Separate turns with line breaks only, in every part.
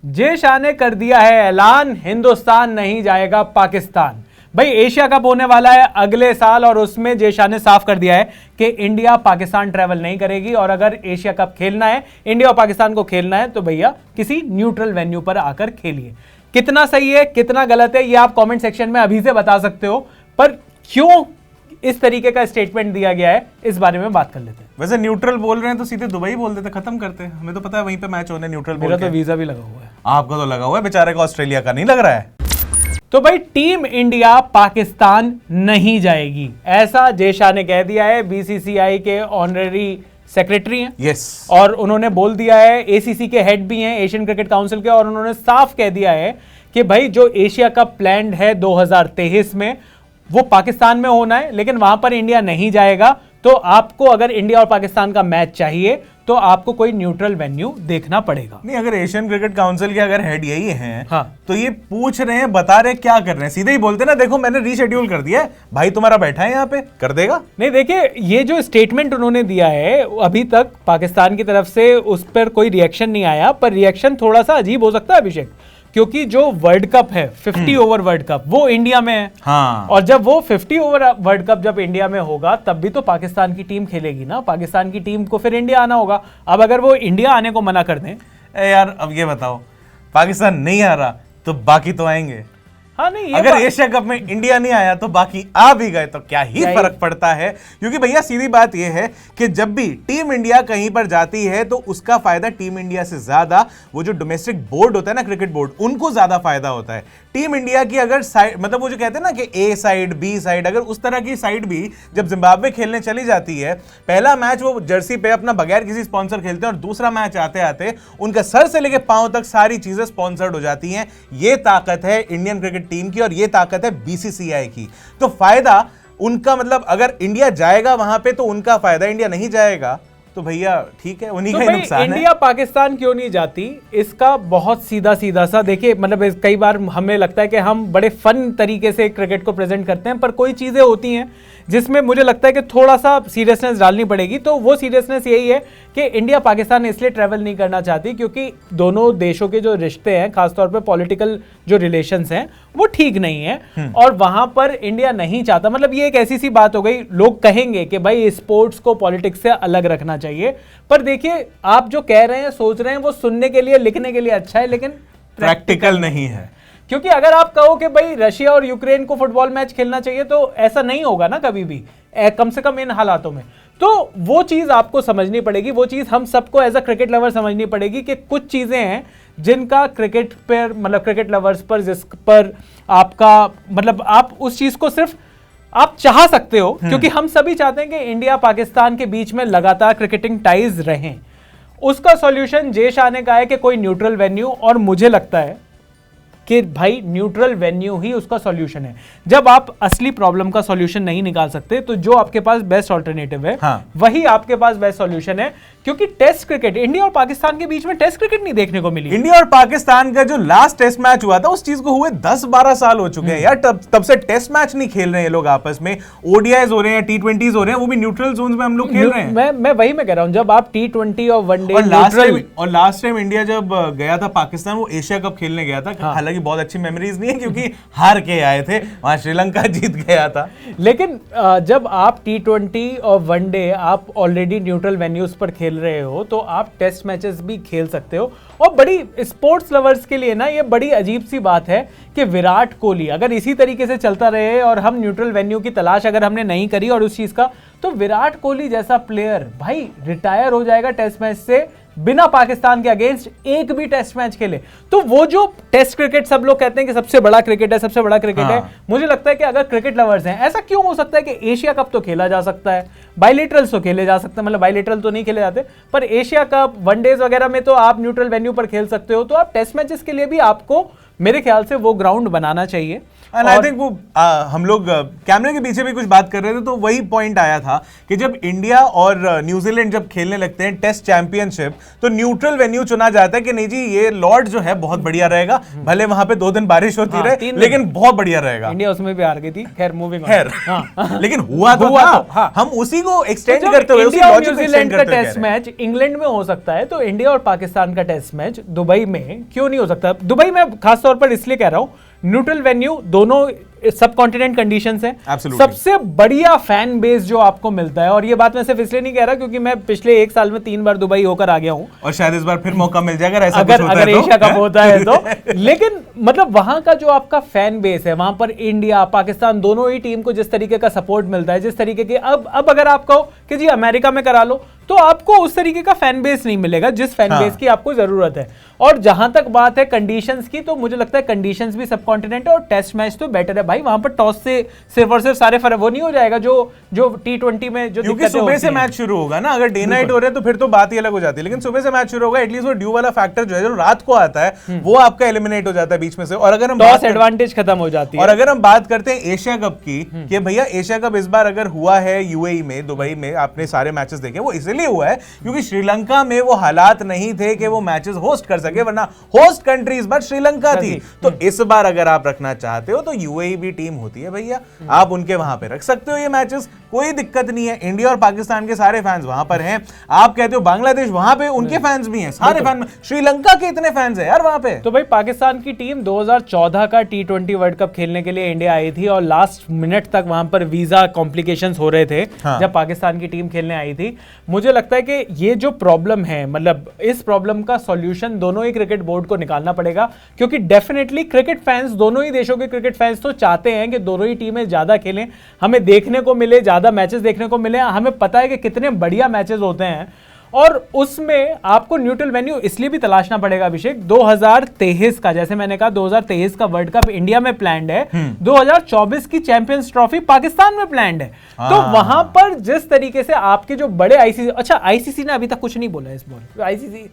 जय शाह ने कर दिया है ऐलान, हिंदुस्तान नहीं जाएगा पाकिस्तान। भाई एशिया कप होने वाला है अगले साल और उसमें जय शाह ने साफ कर दिया है कि इंडिया पाकिस्तान ट्रैवल नहीं करेगी और अगर एशिया कप खेलना है, इंडिया और पाकिस्तान को खेलना है, तो भैया किसी न्यूट्रल वेन्यू पर आकर खेलिए। कितना सही है कितना गलत है ये आप कमेंट सेक्शन में अभी से बता सकते हो, पर क्यों इस तरीके का स्टेटमेंट दिया गया है इस बारे में बात कर लेते हैं।
वैसे न्यूट्रल बोल रहे हैं तो सीधे दुबई बोल देते, खत्म करते, हमें तो पता है वहीं पे मैच होने न्यूट्रल बोल।
मेरा तो वीजा भी लगा हुआ है।
आपका तो लगा हुआ है, बेचारे का ऑस्ट्रेलिया का नहीं लग रहा है।
तो भाई टीम इंडिया पाकिस्तान नहीं जाएगी, ऐसा जय शाह ने कह दिया है। बीसीसीआई के ऑनरेरी सेक्रेटरी हैं
यस
और उन्होंने बोल दिया है, एसीसी के हेड भी हैं एशियन क्रिकेट काउंसिल के, और उन्होंने साफ कह दिया है कि भाई जो एशिया कप प्लान्ड है 2023 में वो पाकिस्तान में होना है, लेकिन वहां पर इंडिया नहीं जाएगा। तो आपको अगर इंडिया और पाकिस्तान का मैच चाहिए तो आपको कोई न्यूट्रल वेन्यू देखना पड़ेगा।
नहीं, अगर एशियन क्रिकेट काउंसिल के अगर हेड यही हैं,
हाँ,
तो ये पूछ रहे हैं, बता रहे क्या कर रहे हैं, सीधे ही बोलते ना देखो मैंने रीशेड्यूल कर दिया है, भाई तुम्हारा बैठा है यहाँ पे, कर देगा।
नहीं देखिए, ये जो स्टेटमेंट उन्होंने दिया है अभी तक पाकिस्तान की तरफ से उस पर कोई रिएक्शन नहीं आया, पर रिएक्शन थोड़ा सा अजीब हो सकता है अभिषेक, क्योंकि जो वर्ल्ड कप है 50 ओवर वर्ल्ड कप वो इंडिया में है।
हाँ।
और जब वो 50 ओवर वर्ल्ड कप जब इंडिया में होगा तब भी तो पाकिस्तान की टीम खेलेगी ना, पाकिस्तान की टीम को फिर इंडिया आना होगा। अब अगर वो इंडिया आने को मना कर दें,
यार अब ये बताओ, पाकिस्तान नहीं आ रहा तो बाकी तो आएंगे।
हाँ नहीं,
अगर एशिया कप में इंडिया नहीं आया तो बाकी आ भी गए तो क्या ही फर्क पड़ता है, क्योंकि भैया सीधी बात यह है कि जब भी टीम इंडिया कहीं पर जाती है तो उसका फायदा टीम इंडिया से ज्यादा वो जो डोमेस्टिक बोर्ड होता है ना, क्रिकेट बोर्ड, उनको ज्यादा फायदा होता है। टीम इंडिया की अगर साइड, मतलब वो जो कहते हैं ना कि ए साइड बी साइड, अगर उस तरह की साइड भी जब जिम्बाब्वे खेलने चली जाती है, पहला मैच वो जर्सी पे अपना बगैर किसी स्पॉन्सर खेलते हैं और दूसरा मैच आते आते उनका सर से लेकर पांव तक सारी चीजें स्पॉन्सर्ड हो जाती हैं। ये ताकत है इंडियन क्रिकेट टीम की और ये ताकत है बीसीसीआई की। तो फायदा उनका, मतलब अगर इंडिया जाएगा वहां पे तो उनका फायदा, इंडिया नहीं जाएगा तो भैया ठीक है, उन्हीं का ही नुकसान है।
इंडिया पाकिस्तान क्यों नहीं जाती, इसका बहुत सीधा सीधा सा देखिए, मतलब कई बार हमें लगता है कि हम बड़े फन तरीके से क्रिकेट को प्रेजेंट करते हैं, पर कोई चीजें होती हैं जिसमें मुझे लगता है कि थोड़ा सा सीरियसनेस डालनी पड़ेगी। तो वो सीरियसनेस यही है कि इंडिया पाकिस्तान इसलिए ट्रैवल नहीं करना चाहती क्योंकि दोनों देशों के जो रिश्ते हैं, खासतौर पे पॉलिटिकल जो रिलेशंस हैं, वो ठीक नहीं है और वहां पर इंडिया नहीं चाहता। मतलब ये एक ऐसी सी बात हो गई, लोग कहेंगे कि भाई स्पोर्ट्स को पॉलिटिक्स से अलग रखना चाहिए, पर देखिए आप जो कह रहे हैं, सोच रहे हैं, वो सुनने के लिए, लिखने के लिए अच्छा है, लेकिन
प्रैक्टिकल नहीं है।
क्योंकि अगर आप कहो कि भाई रशिया और यूक्रेन को फुटबॉल मैच खेलना चाहिए तो ऐसा नहीं होगा ना कभी भी, कम से कम इन हालातों में। तो वो चीज आपको समझनी पड़ेगी, वो चीज हम सबको एज अ क्रिकेट लवर समझनी पड़ेगी कि कुछ चीजें हैं जिनका क्रिकेट पर, मतलब क्रिकेट लवर्स पर, जिस पर आपका, मतलब आप उस चीज को सिर्फ आप चाह सकते हो, क्योंकि हम सभी चाहते हैं कि इंडिया पाकिस्तान के बीच में लगातार क्रिकेटिंग टाइज रहें। उसका सॉल्यूशन जय शाह ने कहा है कि कोई न्यूट्रल वेन्यू, और मुझे लगता है कि भाई न्यूट्रल वेन्यू ही उसका सॉल्यूशन है। जब आप असली प्रॉब्लम का सॉल्यूशन नहीं निकाल सकते तो जो आपके पास बेस्ट ऑल्टरनेटिव है, हाँ, वही आपके पास बेस्ट सॉल्यूशन है। क्योंकि टेस्ट क्रिकेट, इंडिया और पाकिस्तान के बीच में टेस्ट क्रिकेट नहीं देखने को मिली।
इंडिया और पाकिस्तान का जो लास्ट टेस्ट मैच हुआ था उस चीज को हुए 10-12 साल हो चुके हैं यार, तब से टेस्ट मैच नहीं खेल रहे हैं लोग आपस में। ओडीआईज हो रहे हैं, टी20 हो रहे हैं, वो भी न्यूट्रल जोन में हम लोग खेल रहे हैं।
मैं वही मैं कह रहा हूं, जब आप टी20 और वनडे,
और लास्ट टाइम इंडिया जब गया था पाकिस्तान, वो एशिया कप खेलने गया था, हालांकि बहुत अच्छी मेमोरीज नहीं है क्योंकि हार के आए थे, वहां श्रीलंका जीत गया था।
लेकिन जब आप टी20 और वनडे आप ऑलरेडी न्यूट्रल वेन्यूज पर खेल रहे हो तो आप टेस्ट मैचेस भी खेल सकते हो। और बड़ी स्पोर्ट्स लवर्स के लिए ना ये बड़ी अजीब सी बात है कि विराट कोहली अगर इसी तरीके से चलता रहे और हम न्यूट्रल वेन्यू की तलाश अगर हमने नहीं करी और उस चीज का, तो विराट कोहली जैसा प्लेयर भाई रिटायर हो जाएगा टेस्ट मैच से बिना पाकिस्तान के अगेंस्ट एक भी टेस्ट मैच खेले। तो वो जो टेस्ट क्रिकेट सब लोग कहते हैं कि सबसे बड़ा क्रिकेट है, सबसे बड़ा क्रिकेट है, मुझे लगता है कि अगर क्रिकेट लवर्स हैं, ऐसा क्यों हो सकता है कि एशिया कप तो खेला जा सकता है, बाइलेटरल्स तो खेले जा सकते हैं, मतलब बाइलेटरल तो नहीं खेले जाते, पर एशिया कप, वनडेज वगैरह में तो आप न्यूट्रल वेन्यू पर खेल सकते हो। तो आप टेस्ट मैचेस के लिए भी आपको मेरे ख्याल से वो ग्राउंड बनाना चाहिए।
एंड आई थिंक वो हम लोग कैमरे के पीछे भी कुछ बात कर रहे थे तो वही पॉइंट आया था कि जब इंडिया और न्यूजीलैंड जब खेलने लगते हैं टेस्ट चैंपियनशिप तो न्यूट्रल वेन्यू चुना जाता है कि नहीं जी ये लॉर्ड जो है बहुत बढ़िया रहेगा, भले वहां पे 2 दिन बारिश होती रहे लेकिन बहुत बढ़िया रहेगा।
इंडिया उसमें भी हार गई थी, खैर मूविंग
ऑन। लेकिन हुआ तो था, हम उसी को एक्सटेंड करते हुए
इंडिया और न्यूजीलैंड का टेस्ट मैच इंग्लैंड में हो सकता है, तो इंडिया और पाकिस्तान का टेस्ट मैच दुबई में क्यों नहीं हो सकता? दुबई में खासतौर पर इसलिए कह रहा हूं, न्यूट्रल वेन्यू, दोनों सब कॉन्टिनेंट कंडीशंस हैं, सबसे बढ़िया फैन बेस जो आपको मिलता है। और ये बात मैं सिर्फ इसलिए नहीं कह रहा क्योंकि मैं पिछले 1 साल में 3 बार दुबई होकर आ गया हूं और
शायद इस बार फिर मौका मिल जाएगा ऐसा
अगर एशिया कप होता है तो। लेकिन मतलब वहां का जो आपका फैन बेस है, वहां पर इंडिया पाकिस्तान दोनों ही टीम को जिस तरीके का सपोर्ट मिलता है, जिस तरीके के अब अगर आप कहो कि जी अमेरिका में करा लो तो आपको उस तरीके का फैन बेस नहीं मिलेगा जिस फैन बेस की आपको जरूरत है। और जहां तक बात है कंडीशंस की, तो मुझे लगता है कंडीशंस भी सब कॉन्टिनेंट है और टेस्ट मैच तो बेटर है भाई। वहां पर टॉस से सिर्फ और सिर्फ सारे फर्क वो नहीं हो जाएगा जो T20 में जो
क्योंकि सुबह से मैच शुरू होगा ना, अगर डे नाइट हो रहा है तो फिर तो बात ही अलग हो जाती है, लेकिन सुबह से मैच शुरू होगा, एटलीस्ट वो ड्यू वाला फैक्टर जो है जो रात को आता है वो आपका एलिमिनेट हो जाता है बीच में से। और अगर हम
टॉस एडवांटेज खत्म हो जाती है।
और अगर हम बात करते हैं एशिया कप की कि भैया एशिया कप इस बार अगर हुआ है यूएई में, दुबई में, आपने सारे मैचेस देखे, वो इसलिए हुआ है क्योंकि श्रीलंका में वो हालात नहीं थे कि वो मैचेस होस्ट कर सके, वरना होस्ट कंट्री इस बार श्रीलंका थी। तो इस बार अगर आप रखना चाहते हो तो यूएई भी टीम होती है भैया, आप उनके वहां पे रख सकते हो ये मैचेस, कोई दिक्कत नहीं है। इंडिया और पाकिस्तान के सारे फैंस वहां पर हैं। आप कहते हो बांग्लादेश, वहां पे उनके फैंस भी हैं, सारे फैन। श्रीलंका के इतने फैंस हैं यार वहां पे।
तो भाई पाकिस्तान की टीम 2014 का T20 वर्ल्ड कप खेलने के लिए इंडिया आई थी और लास्ट मिनट तक वहां पर वीजा कॉम्प्लिकेशंस हो रहे थे जब पाकिस्तान की टीम खेलने आई थी। मुझे लगता है कि ये जो प्रॉब्लम है, मतलब इस प्रॉब्लम का सॉल्यूशन दोनों ही क्रिकेट बोर्ड को निकालना पड़ेगा, क्योंकि डेफिनेटली क्रिकेट फैंस, दोनों ही देशों के क्रिकेट फैंस तो चाहते हैं कि दोनों ही टीमें ज्यादा खेलें, हमें देखने को मिले, ज्यादा मैचेस देखने को मिले। हमें पता है कि कितने बढ़िया मैचेस होते हैं और उसमें आपको न्यूट्रल वेन्यू इसलिए भी तलाशना पड़ेगा अभिषेक। 2023 का, जैसे मैंने कहा 2023 का वर्ल्ड कप इंडिया में प्लान्ड है, 2024 की चैंपियंस ट्रॉफी पाकिस्तान में प्लान्ड है। तो वहां पर जिस तरीके से आपके जो बड़े आईसीसी, अच्छा आईसीसी ने अभी तक कुछ नहीं बोला इस बार।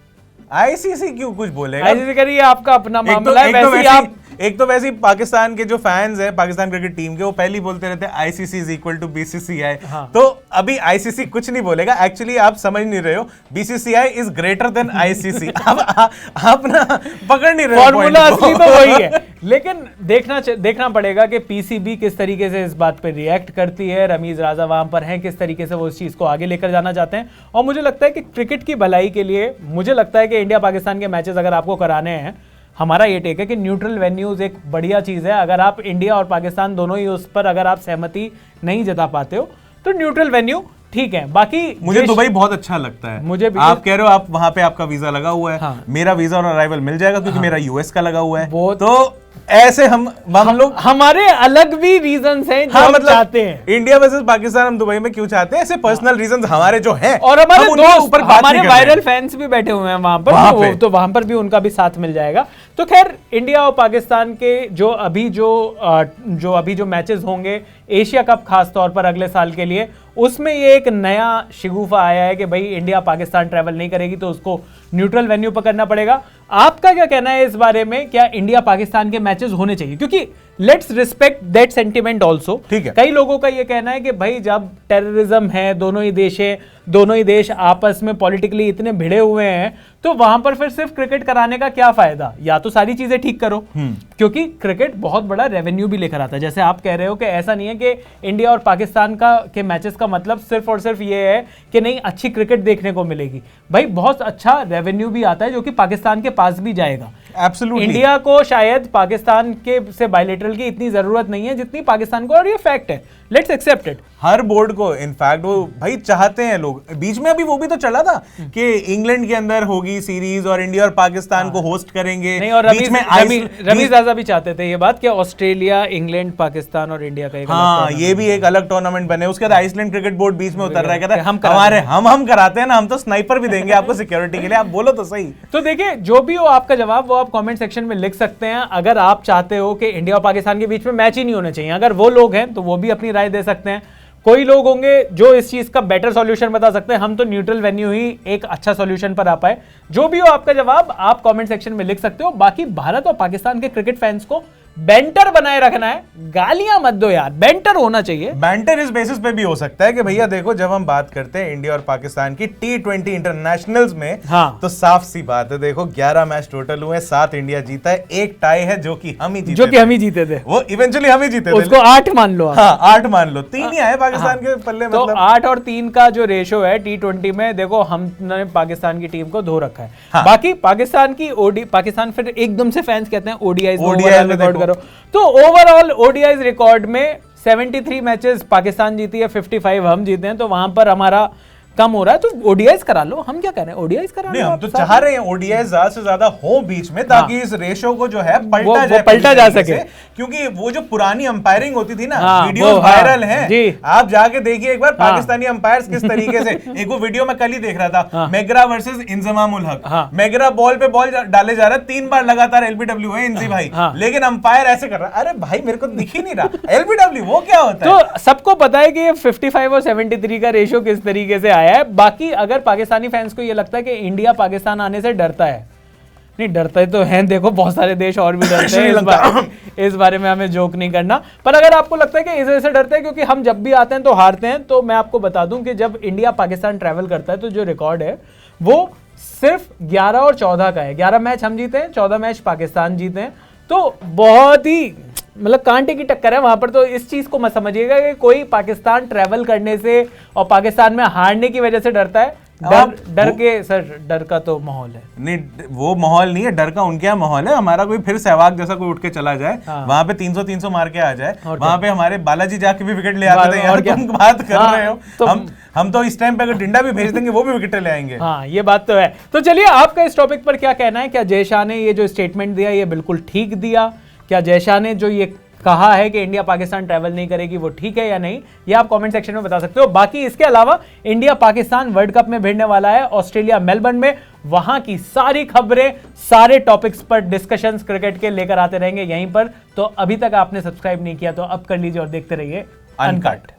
आईसीसी क्यों कुछ बोलेगा?
आईसीसी करिए, आपका अपना मामला है। वैसे आप
एक तो वैसे ही पाकिस्तान के जो फैंस हैं पाकिस्तान क्रिकेट टीम के, वो पहले बोलते रहते हैं ICC is equal to BCCI. तो अभी आईसीसी कुछ नहीं बोलेगा, एक्चुअली आप समझ नहीं रहे हो, BCCI is greater than ICC. आप ना पकड़ नहीं रहे हो,
फॉर्मूला असली तो वही है। लेकिन देखना पड़ेगा कि पीसीबी किस तरीके से इस बात पे रिएक्ट करती है। रमीज राजा वहां पर हैं, किस तरीके से वो इस चीज को आगे लेकर जाना चाहते हैं। और मुझे लगता है कि क्रिकेट की भलाई के लिए मुझे लगता है कि इंडिया पाकिस्तान के मैचेस अगर आपको कराने हैं, हमारा ये टेक है कि न्यूट्रल वेन्यूज एक बढ़िया चीज है। अगर आप इंडिया और पाकिस्तान दोनों ही उस पर अगर आप सहमति नहीं जता पाते हो तो न्यूट्रल वेन्यू ठीक है। बाकी
मुझे दुबई बहुत अच्छा लगता है।
मुझे भी।
आप कह रहे हो आप वहां पे आपका वीजा लगा हुआ है, मेरा वीजा और अराइवल मिल जाएगा क्योंकि मेरा यूएस का लगा हुआ है। तो ऐसे हम लोग,
हमारे अलग भी रीजंस हैं जो हम चाहते हैं।
इंडिया वर्सेस पाकिस्तान हम दुबई में क्यों चाहते हैं, ऐसे पर्सनल रीजंस हमारे जो हैं,
और हमारे वायरल फैंस भी बैठे हुए हैं वहां पर, तो वहां पर भी उनका भी साथ मिल जाएगा। तो खैर इंडिया और पाकिस्तान के जो अभी जो मैचेस होंगे एशिया कप खास तौर पर अगले साल के लिए, उसमें ये एक नया शिगुफा आया है कि भाई इंडिया पाकिस्तान ट्रैवल नहीं करेगी तो उसको न्यूट्रल वेन्यू पर करना पड़ेगा। आपका क्या कहना है इस बारे में? क्या इंडिया पाकिस्तान के मैचेस होने चाहिए? क्योंकि let's respect that sentiment also.
ठीक है,
कई लोगों का यह कहना है कि भाई जब टेररिज्म है, दोनों ही देश आपस में पॉलिटिकली इतने भिड़े हुए हैं, तो वहां पर फिर सिर्फ क्रिकेट कराने का क्या फायदा? या तो सारी चीजें ठीक करो, क्योंकि क्रिकेट बहुत बड़ा रेवेन्यू भी लेकर आता है। जैसे आप कह रहे हो कि ऐसा नहीं है कि इंडिया और पाकिस्तान के मैचेस का मतलब सिर्फ और सिर्फ ये है कि नहीं अच्छी क्रिकेट देखने को मिलेगी। भाई बहुत अच्छा रेवेन्यू भी आता है जो कि पाकिस्तान के पास भी जाएगा।
एब्सोल्युटली।
इंडिया को शायद पाकिस्तान के से बायलैटरल की इतनी जरूरत नहीं है जितनी पाकिस्तान को, और ये फैक्ट है, लेट्स एक्सेप्ट इट।
हर बोर्ड को इनफैक्ट वो भाई चाहते हैं लोग। बीच में अभी वो भी तो चला था कि इंग्लैंड के अंदर होगी सीरीज और इंडिया और पाकिस्तान को होस्ट करेंगे।
नहीं, और रमीज राजा भी चाहते थे ये बात कि ऑस्ट्रेलिया, इंग्लैंड, पाकिस्तान और इंडिया का एक
ये भी एक अलग टूर्नामेंट बने। उसके बाद आइसलैंड क्रिकेट बोर्ड बीच में उतर रहा है, हम कराते हैं ना, हम तो स्नाइपर भी देंगे आपको सिक्योरिटी के लिए, आप बोलो तो सही।
तो देखिए जो भी हो आपका जवाब वो आप कमेंट सेक्शन में लिख सकते हैं। अगर आप चाहते हो कि इंडिया और पाकिस्तान के बीच में मैच ही नहीं होने चाहिए, अगर वो लोग हैं तो वो भी अपनी राय दे सकते हैं। कोई लोग होंगे जो इस चीज का बेटर सॉल्यूशन बता सकते हैं, हम तो न्यूट्रल वेन्यू ही एक अच्छा सॉल्यूशन पर आ पाए। जो भी हो आपका जवाब आप कमेंट सेक्शन में लिख सकते हो। बाकी भारत और पाकिस्तान के क्रिकेट फैंस को बैंटर बनाए रखना है, गालियां मत दो यार, बैंटर होना चाहिए।
बैंटर इस बेसिस पे भी हो सकता है कि भैया देखो, जब हम बात करते हैं इंडिया और पाकिस्तान की T20 इंटरनेशनल्स में,
हाँ।
तो साफ सी बात है, देखो 11 मैच टोटल हुए, 7 इंडिया जीता है, 1 टाई है जो कि हम ही जीते थे। वो इवेंचुअली हम ही जीते थे,
उसको 8 मान लो।
हाँ 8 मान लो, 3 ही आए पाकिस्तान के पल्ले,
तो
मतलब
8 और 3 का जो रेशो है T20 में, देखो हमने पाकिस्तान की टीम को धो रखा है।
हाँ।
बाकी पाकिस्तान फिर एकदम से फैंस कहते हैं ओडीआईज रिकॉर्ड करो, तो ओवरऑल ओडीआईज रिकॉर्ड में 73 मैचेस पाकिस्तान जीती है, 55 हम जीते हैं, तो वहां पर हमारा कम हो रहा है, तो ओडीआईज करा लो। हम क्या कह रहे हैं, ओडीआईज करा लो।
नहीं, हम तो चाह रहे हैं ओडीआई ज्यादा से ज्यादा हो बीच में, ताकि इस रेशो को जो है
पलटा जा सके।
क्योंकि वो जो पुरानी अंपायरिंग होती थी ना,
वीडियोस
वायरल हैं, आप जाके देखिए एक बार पाकिस्तानी अंपायर्स किस तरीके से। एक वो वीडियो मैं कल ही देख रहा था, McGrath versus Inzamam ul Haq. McGrath ball पे बॉल डाले जा रहा है, 3 बार लगातार एलबीडब्ल्यू है इंजी भाई, लेकिन अंपायर ऐसे कर रहा है, अरे भाई मेरे को दिख ही नहीं रहा एलबीडब्ल्यू वो क्या होता है।
तो सबको पता है कि ये 55 और 73 का रेशो किस तरीके से आया है। बाकी अगर पाकिस्तानी फैंस को ये लगता है कि इंडिया पाकिस्तान आने से डरता है, नहीं डरता तो है, देखो बहुत सारे देश और भी डरते हैं, इस बारे में हमें जोक नहीं करना। पर अगर आपको लगता है कि इस वजह से डरते हैं क्योंकि हम जब भी आते हैं तो हारते हैं, तो मैं आपको बता दूं कि जब इंडिया पाकिस्तान ट्रैवल करता है तो जो रिकॉर्ड है वो सिर्फ 11 और 14 का है। 11 मैच हम जीते हैं, 14 मैच पाकिस्तान जीते हैं, तो बहुत ही मतलब कांटे की टक्कर है वहां पर। तो इस चीज को मत समझिएगा कि कोई पाकिस्तान ट्रैवल करने से और पाकिस्तान में हारने की वजह से डरता है। डर का तो माहौल है।
नहीं, वो माहौल नहीं है, डर का उनके यहाँ माहौल है। हमारा कोई फिर सहवाग जैसा कोई उठ के चला जाए, वहां पे 300 मार के आ जाए, वहां पे हमारे बालाजी जाके भी विकेट ले आते थे, यार तुम बात कर रहे हो। तो हम तो इस टाइम पे अगर डिंडा भी भेज देंगे वो भी विकेट ले आएंगे।
हाँ, ये बात तो है। तो चलिए, आपका इस टॉपिक पर क्या कहना है? क्या जय शाह ने ये जो स्टेटमेंट दिया ये बिल्कुल ठीक दिया? क्या जय शाह ने जो ये कहा है कि इंडिया पाकिस्तान ट्रैवल नहीं करेगी वो ठीक है या नहीं, ये आप कमेंट सेक्शन में बता सकते हो। बाकी इसके अलावा इंडिया पाकिस्तान वर्ल्ड कप में भिड़ने वाला है ऑस्ट्रेलिया मेलबर्न में, वहां की सारी खबरें, सारे टॉपिक्स पर डिस्कशंस क्रिकेट के लेकर आते रहेंगे यहीं पर। तो अभी तक आपने सब्सक्राइब नहीं किया तो अब कर लीजिए और देखते रहिए अनकट।